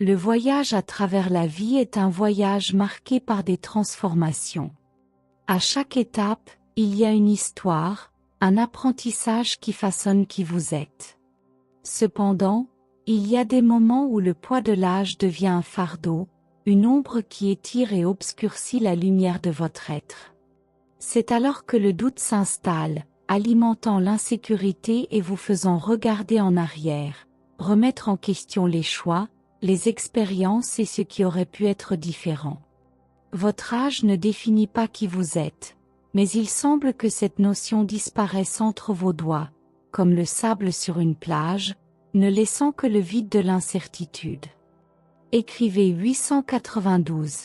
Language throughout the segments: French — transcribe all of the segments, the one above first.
Le voyage à travers la vie est un voyage marqué par des transformations. À chaque étape, il y a une histoire, un apprentissage qui façonne qui vous êtes. Cependant, il y a des moments où le poids de l'âge devient un fardeau, une ombre qui étire et obscurcit la lumière de votre être. C'est alors que le doute s'installe, alimentant l'insécurité et vous faisant regarder en arrière, remettre en question les choix, les expériences et ce qui aurait pu être différent. Votre âge ne définit pas qui vous êtes, mais il semble que cette notion disparaisse entre vos doigts, comme le sable sur une plage, ne laissant que le vide de l'incertitude. Écrivez 892.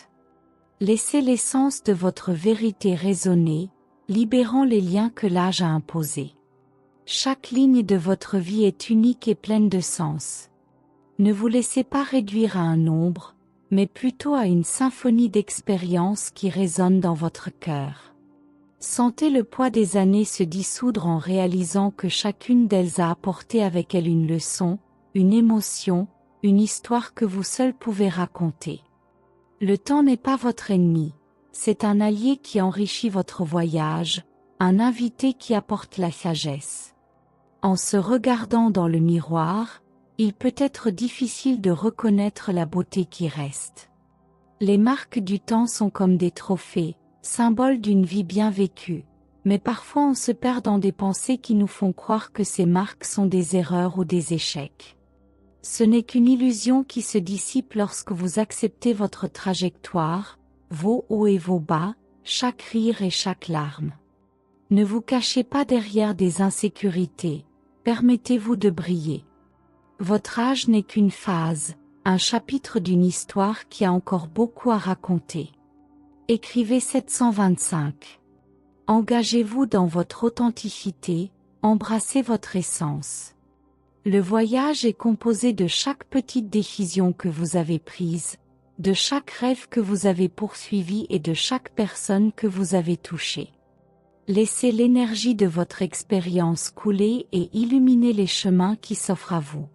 Laissez l'essence de votre vérité résonner, libérant les liens que l'âge a imposés. Chaque ligne de votre vie est unique et pleine de sens. Ne vous laissez pas réduire à un nombre, mais plutôt à une symphonie d'expériences qui résonne dans votre cœur. Sentez le poids des années se dissoudre en réalisant que chacune d'elles a apporté avec elle une leçon, une émotion, une histoire que vous seul pouvez raconter. Le temps n'est pas votre ennemi, c'est un allié qui enrichit votre voyage, un invité qui apporte la sagesse. En se regardant dans le miroir, il peut être difficile de reconnaître la beauté qui reste. Les marques du temps sont comme des trophées, symboles d'une vie bien vécue, mais parfois on se perd dans des pensées qui nous font croire que ces marques sont des erreurs ou des échecs. Ce n'est qu'une illusion qui se dissipe lorsque vous acceptez votre trajectoire, vos hauts et vos bas, chaque rire et chaque larme. Ne vous cachez pas derrière des insécurités, permettez-vous de briller. Votre âge n'est qu'une phase, un chapitre d'une histoire qui a encore beaucoup à raconter. Écrivez 725. Engagez-vous dans votre authenticité, embrassez votre essence. Le voyage est composé de chaque petite décision que vous avez prise, de chaque rêve que vous avez poursuivi et de chaque personne que vous avez touchée. Laissez l'énergie de votre expérience couler et illuminer les chemins qui s'offrent à vous.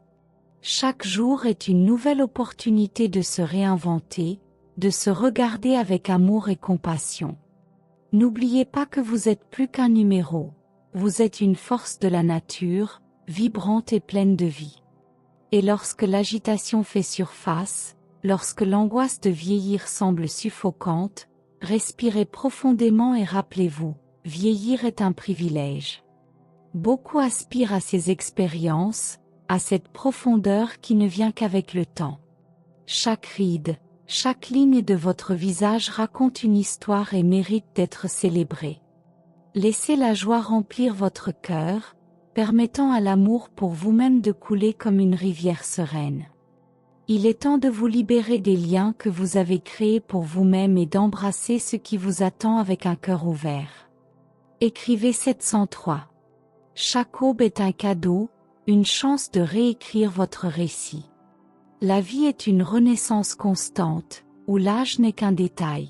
Chaque jour est une nouvelle opportunité de se réinventer, de se regarder avec amour et compassion. N'oubliez pas que vous êtes plus qu'un numéro, vous êtes une force de la nature, vibrante et pleine de vie. Et lorsque l'agitation fait surface, lorsque l'angoisse de vieillir semble suffocante, respirez profondément et rappelez-vous, vieillir est un privilège. Beaucoup aspirent à ces expériences, à cette profondeur qui ne vient qu'avec le temps. Chaque ride, chaque ligne de votre visage raconte une histoire et mérite d'être célébrée. Laissez la joie remplir votre cœur, permettant à l'amour pour vous-même de couler comme une rivière sereine. Il est temps de vous libérer des liens que vous avez créés pour vous-même et d'embrasser ce qui vous attend avec un cœur ouvert. Écrivez 703. Chaque aube est un cadeau, une chance de réécrire votre récit. La vie est une renaissance constante, où l'âge n'est qu'un détail.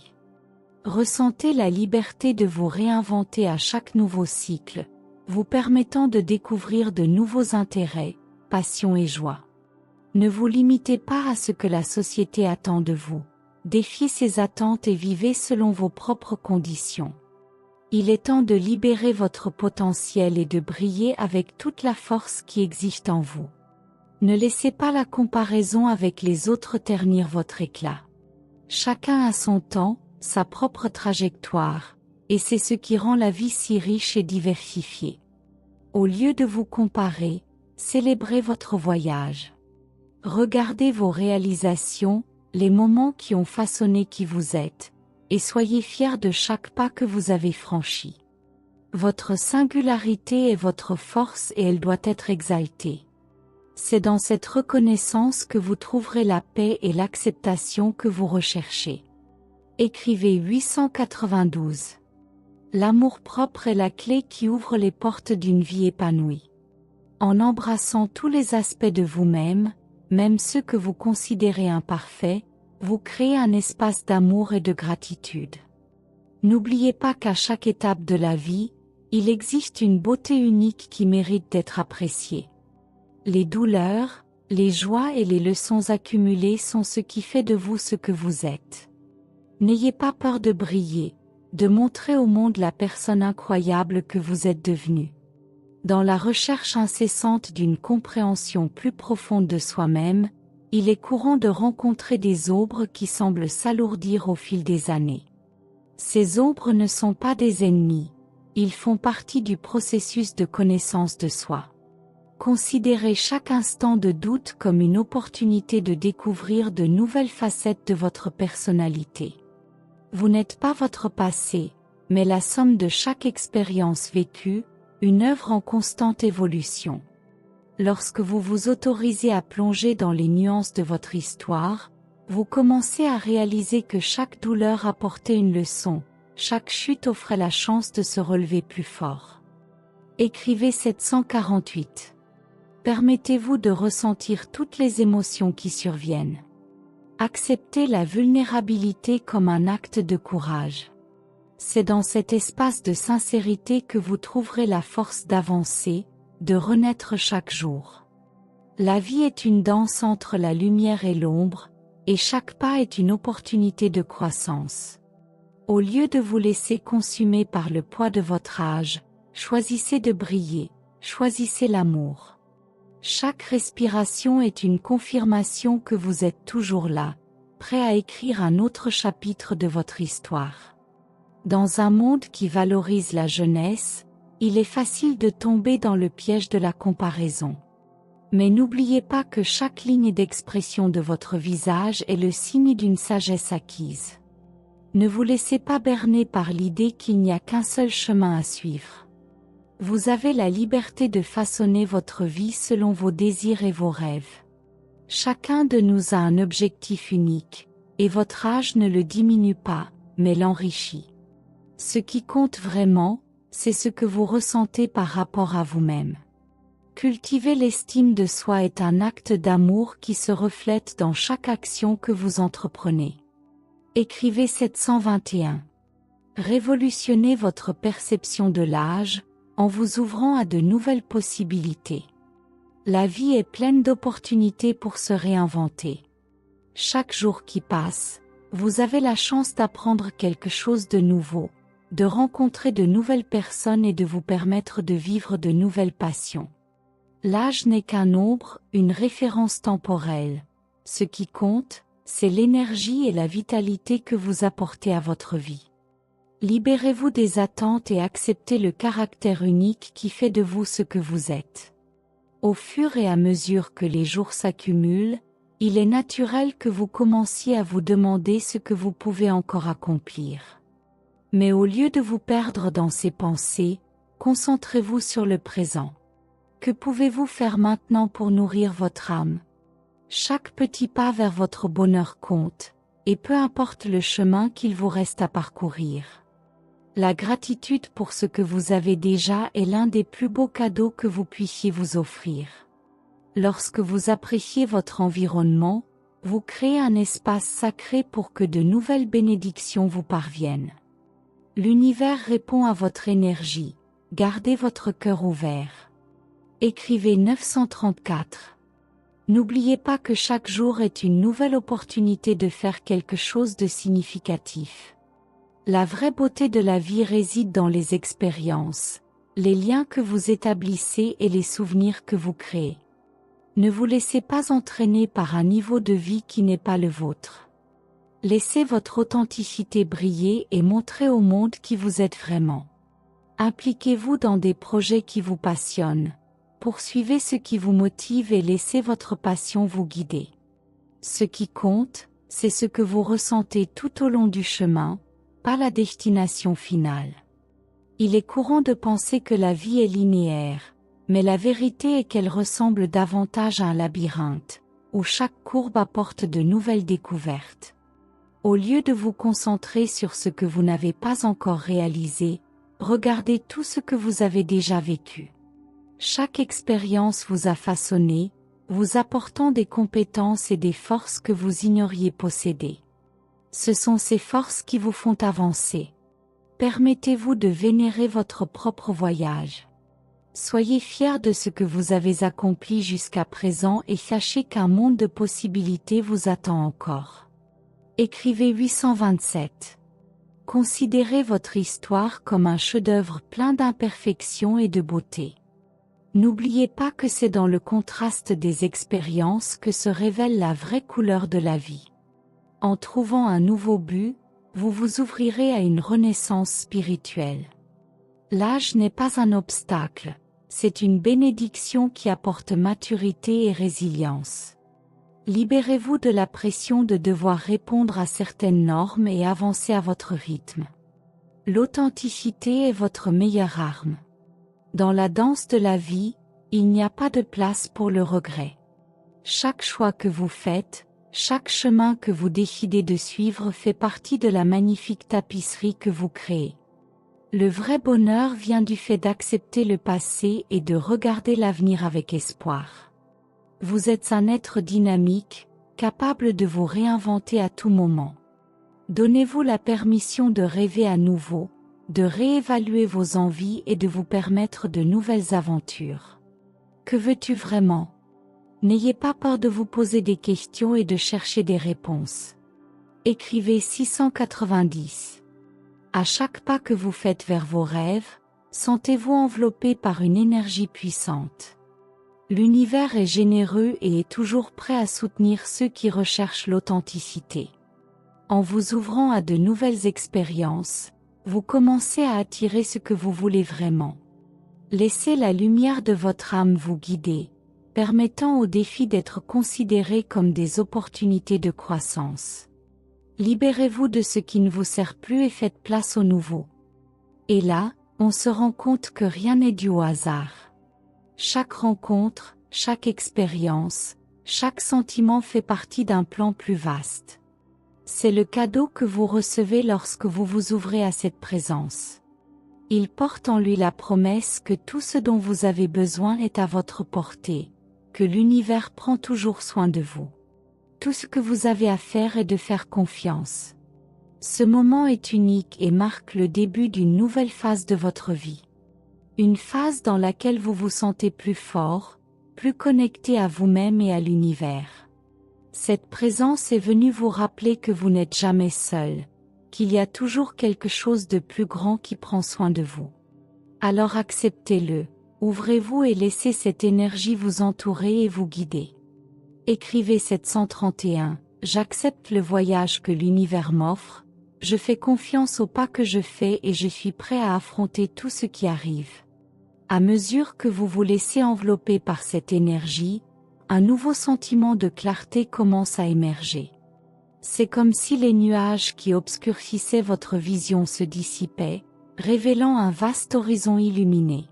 Ressentez la liberté de vous réinventer à chaque nouveau cycle, vous permettant de découvrir de nouveaux intérêts, passions et joies. Ne vous limitez pas à ce que la société attend de vous. Défiez ses attentes et vivez selon vos propres conditions. Il est temps de libérer votre potentiel et de briller avec toute la force qui existe en vous. Ne laissez pas la comparaison avec les autres ternir votre éclat. Chacun a son temps, sa propre trajectoire, et c'est ce qui rend la vie si riche et diversifiée. Au lieu de vous comparer, célébrez votre voyage. Regardez vos réalisations, les moments qui ont façonné qui vous êtes, et soyez fiers de chaque pas que vous avez franchi. Votre singularité est votre force et elle doit être exaltée. C'est dans cette reconnaissance que vous trouverez la paix et l'acceptation que vous recherchez. Écrivez 892. L'amour-propre est la clé qui ouvre les portes d'une vie épanouie. En embrassant tous les aspects de vous-même, même ceux que vous considérez imparfaits, vous créez un espace d'amour et de gratitude. N'oubliez pas qu'à chaque étape de la vie, il existe une beauté unique qui mérite d'être appréciée. Les douleurs, Les joies et les leçons accumulées sont ce qui fait de vous ce que vous êtes. N'ayez pas peur de briller, de montrer au monde la personne incroyable que vous êtes devenue. Dans la recherche incessante d'une compréhension plus profonde de soi-même, il est courant de rencontrer des ombres qui semblent s'alourdir au fil des années. Ces ombres ne sont pas des ennemis, ils font partie du processus de connaissance de soi. Considérez chaque instant de doute comme une opportunité de découvrir de nouvelles facettes de votre personnalité. Vous n'êtes pas votre passé, mais la somme de chaque expérience vécue, une œuvre en constante évolution. Lorsque vous vous autorisez à plonger dans les nuances de votre histoire, vous commencez à réaliser que chaque douleur apportait une leçon, chaque chute offrait la chance de se relever plus fort. Écrivez 748. Permettez-vous de ressentir toutes les émotions qui surviennent. Acceptez la vulnérabilité comme un acte de courage. C'est dans cet espace de sincérité que vous trouverez la force d'avancer, de renaître chaque jour. La vie est une danse entre la lumière et l'ombre, et chaque pas est une opportunité de croissance. Au lieu de vous laisser consumer par le poids de votre âge, choisissez de briller, choisissez l'amour. Chaque respiration est une confirmation que vous êtes toujours là, prêt à écrire un autre chapitre de votre histoire. Dans un monde qui valorise la jeunesse, il est facile de tomber dans le piège de la comparaison. Mais n'oubliez pas que chaque ligne d'expression de votre visage est le signe d'une sagesse acquise. Ne vous laissez pas berner par l'idée qu'il n'y a qu'un seul chemin à suivre. Vous avez la liberté de façonner votre vie selon vos désirs et vos rêves. Chacun de nous a un objectif unique, et votre âge ne le diminue pas, mais l'enrichit. Ce qui compte vraiment, c'est ce que vous ressentez par rapport à vous-même. Cultiver l'estime de soi est un acte d'amour qui se reflète dans chaque action que vous entreprenez. Écrivez 721. Révolutionnez votre perception de l'âge, en vous ouvrant à de nouvelles possibilités. La vie est pleine d'opportunités pour se réinventer. Chaque jour qui passe, vous avez la chance d'apprendre quelque chose de nouveau, de rencontrer de nouvelles personnes et de vous permettre de vivre de nouvelles passions. L'âge n'est qu'un nombre, une référence temporelle. Ce qui compte, c'est l'énergie et la vitalité que vous apportez à votre vie. Libérez-vous des attentes et acceptez le caractère unique qui fait de vous ce que vous êtes. Au fur et à mesure que les jours s'accumulent, il est naturel que vous commenciez à vous demander ce que vous pouvez encore accomplir. Mais au lieu de vous perdre dans ces pensées, concentrez-vous sur le présent. Que pouvez-vous faire maintenant pour nourrir votre âme? Chaque petit pas vers votre bonheur compte, et peu importe le chemin qu'il vous reste à parcourir. La gratitude pour ce que vous avez déjà est l'un des plus beaux cadeaux que vous puissiez vous offrir. Lorsque vous appréciez votre environnement, vous créez un espace sacré pour que de nouvelles bénédictions vous parviennent. L'univers répond à votre énergie, gardez votre cœur ouvert. Écrivez 934. N'oubliez pas que chaque jour est une nouvelle opportunité de faire quelque chose de significatif. La vraie beauté de la vie réside dans les expériences, les liens que vous établissez et les souvenirs que vous créez. Ne vous laissez pas entraîner par un niveau de vie qui n'est pas le vôtre. Laissez votre authenticité briller et montrez au monde qui vous êtes vraiment. Impliquez-vous dans des projets qui vous passionnent. Poursuivez ce qui vous motive et laissez votre passion vous guider. Ce qui compte, c'est ce que vous ressentez tout au long du chemin, pas la destination finale. Il est courant de penser que la vie est linéaire, mais la vérité est qu'elle ressemble davantage à un labyrinthe, où chaque courbe apporte de nouvelles découvertes. Au lieu de vous concentrer sur ce que vous n'avez pas encore réalisé, regardez tout ce que vous avez déjà vécu. Chaque expérience vous a façonné, vous apportant des compétences et des forces que vous ignoriez posséder. Ce sont ces forces qui vous font avancer. Permettez-vous de vénérer votre propre voyage. Soyez fiers de ce que vous avez accompli jusqu'à présent et sachez qu'un monde de possibilités vous attend encore. Écrivez 827. Considérez votre histoire comme un chef-d'œuvre plein d'imperfections et de beauté. N'oubliez pas que c'est dans le contraste des expériences que se révèle la vraie couleur de la vie. En trouvant un nouveau but, vous vous ouvrirez à une renaissance spirituelle. L'âge n'est pas un obstacle, c'est une bénédiction qui apporte maturité et résilience. Libérez-vous de la pression de devoir répondre à certaines normes et avancer à votre rythme. L'authenticité est votre meilleure arme. Dans la danse de la vie, il n'y a pas de place pour le regret. Chaque choix que vous faites, chaque chemin que vous décidez de suivre fait partie de la magnifique tapisserie que vous créez. Le vrai bonheur vient du fait d'accepter le passé et de regarder l'avenir avec espoir. Vous êtes un être dynamique, capable de vous réinventer à tout moment. Donnez-vous la permission de rêver à nouveau, de réévaluer vos envies et de vous permettre de nouvelles aventures. Que veux-tu vraiment? N'ayez pas peur de vous poser des questions et de chercher des réponses. Écrivez 690. À chaque pas que vous faites vers vos rêves, sentez-vous enveloppé par une énergie puissante. L'univers est généreux et est toujours prêt à soutenir ceux qui recherchent l'authenticité. En vous ouvrant à de nouvelles expériences, vous commencez à attirer ce que vous voulez vraiment. Laissez la lumière de votre âme vous guider, permettant aux défis d'être considérés comme des opportunités de croissance. Libérez-vous de ce qui ne vous sert plus et faites place au nouveau. Et là, on se rend compte que rien n'est dû au hasard. Chaque rencontre, chaque expérience, chaque sentiment fait partie d'un plan plus vaste. C'est le cadeau que vous recevez lorsque vous vous ouvrez à cette présence. Il porte en lui la promesse que tout ce dont vous avez besoin est à votre portée, que l'univers prend toujours soin de vous. Tout ce que vous avez à faire est de faire confiance. Ce moment est unique et marque le début d'une nouvelle phase de votre vie. Une phase dans laquelle vous vous sentez plus fort, plus connecté à vous-même et à l'univers. Cette présence est venue vous rappeler que vous n'êtes jamais seul, qu'il y a toujours quelque chose de plus grand qui prend soin de vous. Alors acceptez-le, ouvrez-vous et laissez cette énergie vous entourer et vous guider. Écrivez 731, j'accepte le voyage que l'univers m'offre, je fais confiance au pas que je fais et je suis prêt à affronter tout ce qui arrive. À mesure que vous vous laissez envelopper par cette énergie, un nouveau sentiment de clarté commence à émerger. C'est comme si les nuages qui obscurcissaient votre vision se dissipaient, révélant un vaste horizon illuminé.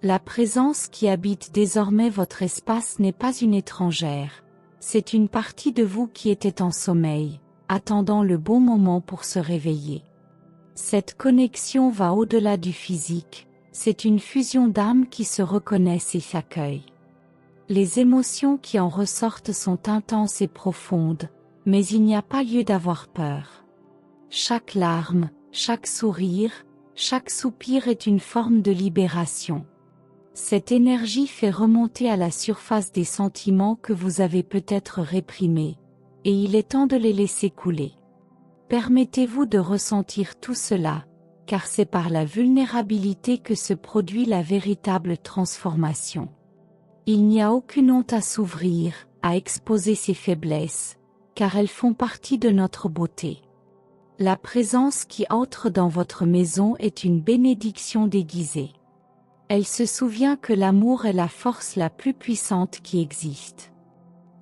La présence qui habite désormais votre espace n'est pas une étrangère, c'est une partie de vous qui était en sommeil, attendant le bon moment pour se réveiller. Cette connexion va au-delà du physique, c'est une fusion d'âmes qui se reconnaissent et s'accueillent. Les émotions qui en ressortent sont intenses et profondes, mais il n'y a pas lieu d'avoir peur. Chaque larme, chaque sourire, chaque soupir est une forme de libération. Cette énergie fait remonter à la surface des sentiments que vous avez peut-être réprimés, et il est temps de les laisser couler. Permettez-vous de ressentir tout cela, car c'est par la vulnérabilité que se produit la véritable transformation. Il n'y a aucune honte à s'ouvrir, à exposer ses faiblesses, car elles font partie de notre beauté. La présence qui entre dans votre maison est une bénédiction déguisée. Elle se souvient que l'amour est la force la plus puissante qui existe.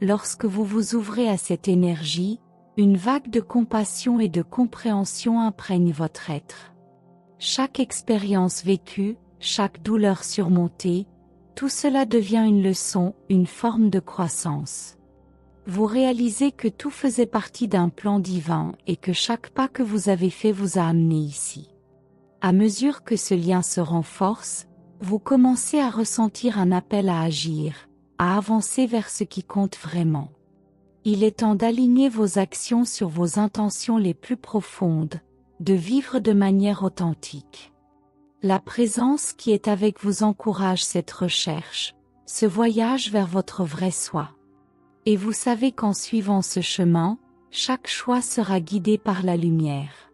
Lorsque vous vous ouvrez à cette énergie, une vague de compassion et de compréhension imprègne votre être. Chaque expérience vécue, chaque douleur surmontée, tout cela devient une leçon, une forme de croissance. Vous réalisez que tout faisait partie d'un plan divin et que chaque pas que vous avez fait vous a amené ici. À mesure que ce lien se renforce, vous commencez à ressentir un appel à agir, à avancer vers ce qui compte vraiment. Il est temps d'aligner vos actions sur vos intentions les plus profondes, de vivre de manière authentique. La présence qui est avec vous encourage cette recherche, ce voyage vers votre vrai soi. Et vous savez qu'en suivant ce chemin, chaque choix sera guidé par la lumière.